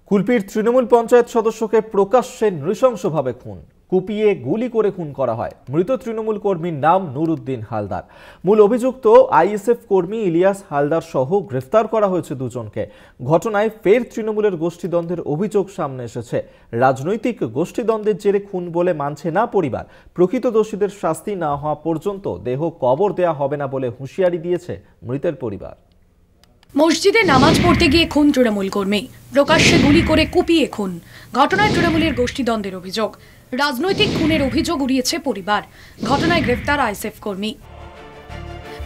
কুলপির তৃণমূল পঞ্চায়েত সদস্যকে প্রকাশ্যে নৃশংসভাবে খুন, কুপিয়ে গুলি করে খুন করা হয়। মৃত তৃণমূল কর্মীর নাম নুরুদ্দিন হালদার। মূল অভিযুক্ত আইএসএফ কর্মী ইলিয়াস হালদার সহ গ্রেফতার করা হয়েছে দুজনকে। ঘটনায় ফের তৃণমূলের গোষ্ঠীদ্বন্দ্বের অভিযোগ সামনে এসেছে। রাজনৈতিক গোষ্ঠীদ্বন্দ্বের জেরে খুন বলে মানছে না পরিবার। প্রকৃত দোষীদের শাস্তি না হওয়া পর্যন্ত দেহ কবর দেয়া হবে না বলে হুঁশিয়ারি দিয়েছে মৃতের পরিবার। মসজিদে নামাজ পড়তে গিয়ে খুন তৃণমূল কর্মী, প্রকাশ্যে গুলি করে কুপিয়ে খুন। ঘটনায় তৃণমূলের গোষ্ঠীদ্বন্দ্বের অভিযোগ, রাজনৈতিক খুনের অভিযোগ উড়িয়েছে পরিবার। ঘটনায় গ্রেফতার আইএসএফ কর্মী।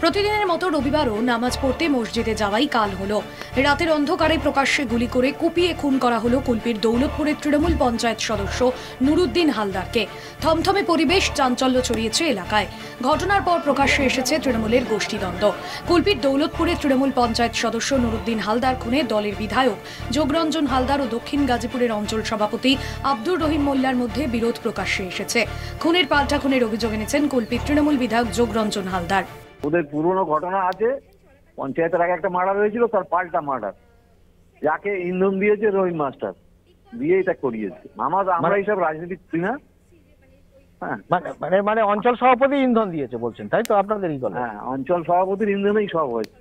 প্রতিদিনের মতো রবিবারও নামাজ পড়তে মসজিদে যাওয়াই কাল হলো। রাতের অন্ধকারে প্রকাশ্যে গুলি করে কুপিয়ে খুন করা হলো কুলপির দৌলতপুরের তৃণমূল পঞ্চায়েত সদস্য নুরুদ্দিন হালদারকে। থমথমে পরিবেশ, চাঞ্চল্য ছড়িয়েছে এলাকায়। ঘটনার পর প্রকাশ্যে এসেছে তৃণমূলের গোষ্ঠীদ্বন্দ্ব। কুলপির দৌলতপুরের তৃণমূল পঞ্চায়েত সদস্য নুরুদ্দিন হালদার খুনে দলের বিধায়ক যোগরঞ্জন হালদার ও দক্ষিণ গাজীপুরের অঞ্চল সভাপতি আব্দুর রহিম মোল্লার মধ্যে বিরোধ প্রকাশ্যে এসেছে। খুনের পাল্টা খুনের অভিযোগ এনেছেন কুলপির তৃণমূল বিধায়ক যোগরঞ্জন হালদার। ওদের পুরনো ঘটনা আছে, পঞ্চায়েতের আগে একটা মার্ডার হয়েছিল, তার পাল্টা মার্ডার, যাকে ইন্ধন দিয়েছে রহিম মাস্টার, দিয়ে এটা করিয়েছে। আমরা এইসব রাজনীতি করি না। মানে অঞ্চল সভাপতি ইন্ধন দিয়েছে বলছেন, তাই তো? আপনাদের এই দল? হ্যাঁ, অঞ্চল সভাপতির ইন্ধনেই সব হয়েছে।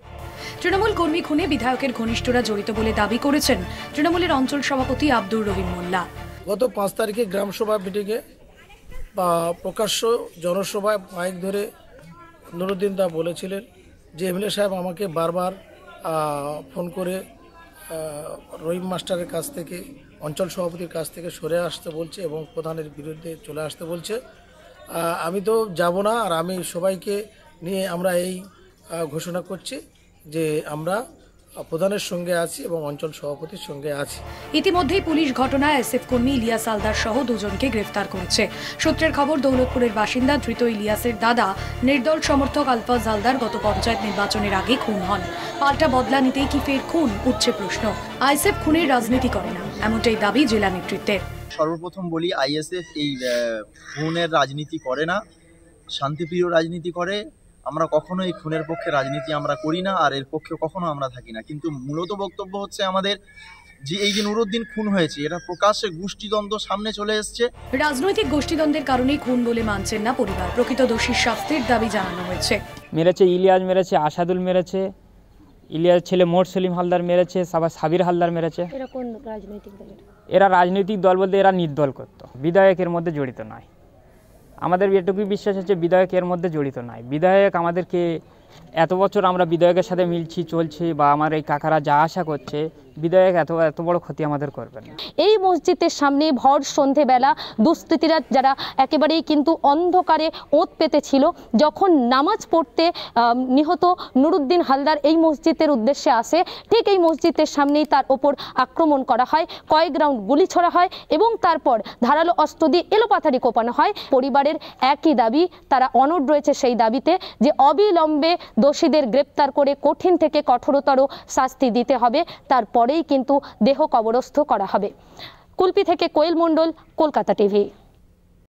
তৃণমূল কর্মী খুনে বিধায়কের ঘনিষ্ঠরা জড়িত বলে দাবি করেছেন তৃণমূলের অঞ্চল সভাপতি আব্দুর রহিম মোল্লা। গত 5 তারিখে গ্রাম সভা মিটিংয়ে বা প্রকাশ্য জনসভায় মাইক ধরে নুরুদ্দিন দা বলেছিলেন যে এমএলএ সাহেব আমাকে বারবার ফোন করে রহিম মাস্টারের কাছ থেকে, অঞ্চল সভাপতির কাছ থেকে সরে আসতে বলছে এবং প্রধানের বিরুদ্ধে চলে আসতে বলছে। আমি তো যাব না, আর আমি সবাইকে নিয়ে আমরা এই ঘোষণা করছি যে আমরা প্রধানের সঙ্গে আছি এবং অঞ্চল সভাপতির সঙ্গে আছি। ইতিমধ্যেই পুলিশ ঘটনায় এসএফ কর্মী ইলিয়াস হালদার সহ দুজনকে গ্রেফতার করেছে। সূত্রের খবর, দৌলতপুরের বাসিন্দা ধৃত ইলিয়াসের দাদা নির্দল সমর্থক আলফাজ হালদার গত পঞ্চায়েত নির্বাচনের আগে খুন হন। পাল্টা বদলা নিতেই কি ফের খুন, উঠছে প্রশ্ন। আইএসএফ খুনের রাজনীতি করে না, এমনটাই দাবি জেলা নেতৃত্বের। সর্বপ্রথম বলি, আইএসএফ এই খুনের রাজনীতি করে না, শান্তিপ্রিয় রাজনীতি করে। আমরা কখনো এই খুনের পক্ষে রাজনীতি আমরা করি না, আর এর পক্ষে কখনো আমরা থাকি না। কিন্তু মূলত বক্তব্য হচ্ছে আমাদের যে এই যে নুরুদ্দিন খুন হয়েছে, এটা প্রকাশ্যে গোষ্ঠীদ্বন্দ্ব সামনে চলে এসছে। রাজনৈতিক গোষ্ঠীদ্বন্দ্বের কারণেই খুন বলে মানছেন না পরিবার। প্রকৃত দোষীর শাস্তির দাবি জানানো হয়েছে। মেরেছে ইলিয়াস, মেরেছে আসাদুল, মেরেছে ইলিয়াস ছেলে মোর সেলিম হালদার, মেরেছে সাবির হালদার, মেরেছে। এরা কোন রাজনৈতিক দল? এরা রাজনৈতিক দল বলতে এরা নির্দল করতো, বিধায়কের মধ্যে জড়িত নয়। আমাদের এটুকুই বিশ্বাস আছে বিধায়ক এর মধ্যে জড়িত নয়। বিধায়ক আমাদেরকে এত বছর আমরা বিধায়কের সাথে মিলছি, চলছি, বা আমার এই কাকারা যা আশা করছে, বিধায়ক এত বড় ক্ষতি আমাদের করবেন না। এই মসজিদের সামনে ভর সন্ধেবেলা দুষ্কৃতীরা যারা একেবারেই কিন্তু অন্ধকারে ওঁত পেতে ছিল, যখন নামাজ পড়তে নিহত নুরুদ্দিন হালদার এই মসজিদের উদ্দেশ্যে আসে, ঠিক এই মসজিদের সামনেই তার ওপর আক্রমণ করা হয়, কয়েক রাউন্ড গুলি ছোড়া হয় এবং তারপর ধারালো অস্ত্র দিয়ে এলোপাথারি কোপানো হয়। পরিবারের একই দাবি, তারা অনড় রয়েছে সেই দাবিতে যে অবিলম্বে দোষীদের গ্রেপ্তার করে কঠিন থেকে কঠোরতর শাস্তি দিতে হবে, তারপরেই কিন্তু দেহ কবরস্থ করা হবে। কুলপি থেকে কোয়েল মণ্ডল, কলকাতা টিভি।